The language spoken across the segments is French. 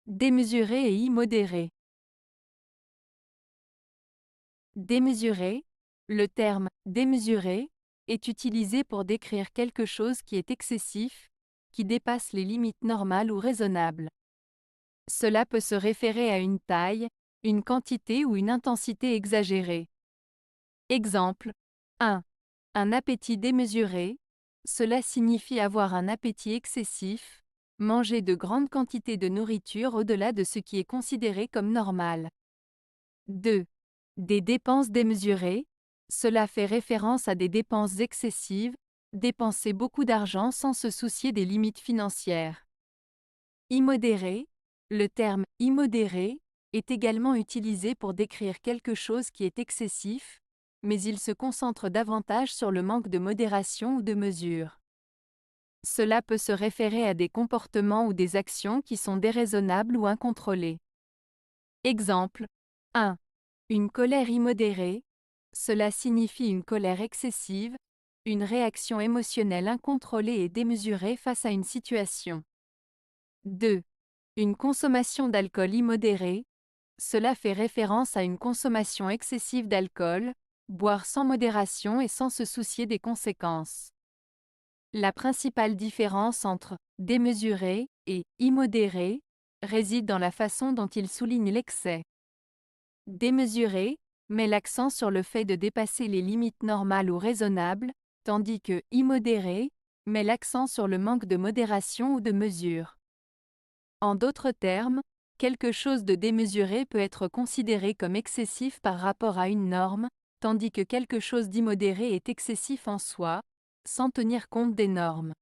Démesuré et immodéré. Démesuré, le terme démesuré est utilisé pour décrire quelque chose qui est excessif, qui dépasse les limites normales ou raisonnables. Cela peut se référer à une taille, une quantité ou une intensité exagérée. Exemple 1. Un appétit démesuré. Cela signifie avoir un appétit excessif, manger de grandes quantités de nourriture au-delà de ce qui est considéré comme normal. 2. Des dépenses démesurées. Cela fait référence à des dépenses excessives, dépenser beaucoup d'argent sans se soucier des limites financières. Immodéré. Le terme immodéré est également utilisé pour décrire quelque chose qui est excessif, mais il se concentre davantage sur le manque de modération ou de mesure. Cela peut se référer à des comportements ou des actions qui sont déraisonnables ou incontrôlées. Exemple 1. Une colère immodérée. Cela signifie une colère excessive, une réaction émotionnelle incontrôlée et démesurée face à une situation. 2. Une consommation d'alcool immodérée. Cela fait référence à une consommation excessive d'alcool, boire sans modération et sans se soucier des conséquences. La principale différence entre démesuré et immodéré réside dans la façon dont il souligne l'excès. Démesuré met l'accent sur le fait de dépasser les limites normales ou raisonnables, tandis que immodéré met l'accent sur le manque de modération ou de mesure. En d'autres termes, quelque chose de démesuré peut être considéré comme excessif par rapport à une norme, tandis que quelque chose d'immodéré est excessif en soi, sans tenir compte des normes.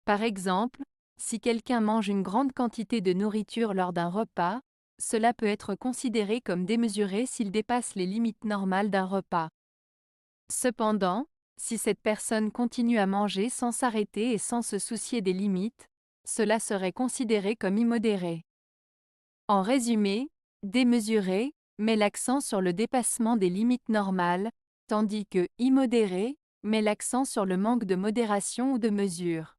Par exemple, si quelqu'un mange une grande quantité de nourriture lors d'un repas, cela peut être considéré comme démesuré s'il dépasse les limites normales d'un repas. Cependant, si cette personne continue à manger sans s'arrêter et sans se soucier des limites, cela serait considéré comme immodéré. En résumé, démesuré met l'accent sur le dépassement des limites normales, tandis que immodéré met l'accent sur le manque de modération ou de mesure.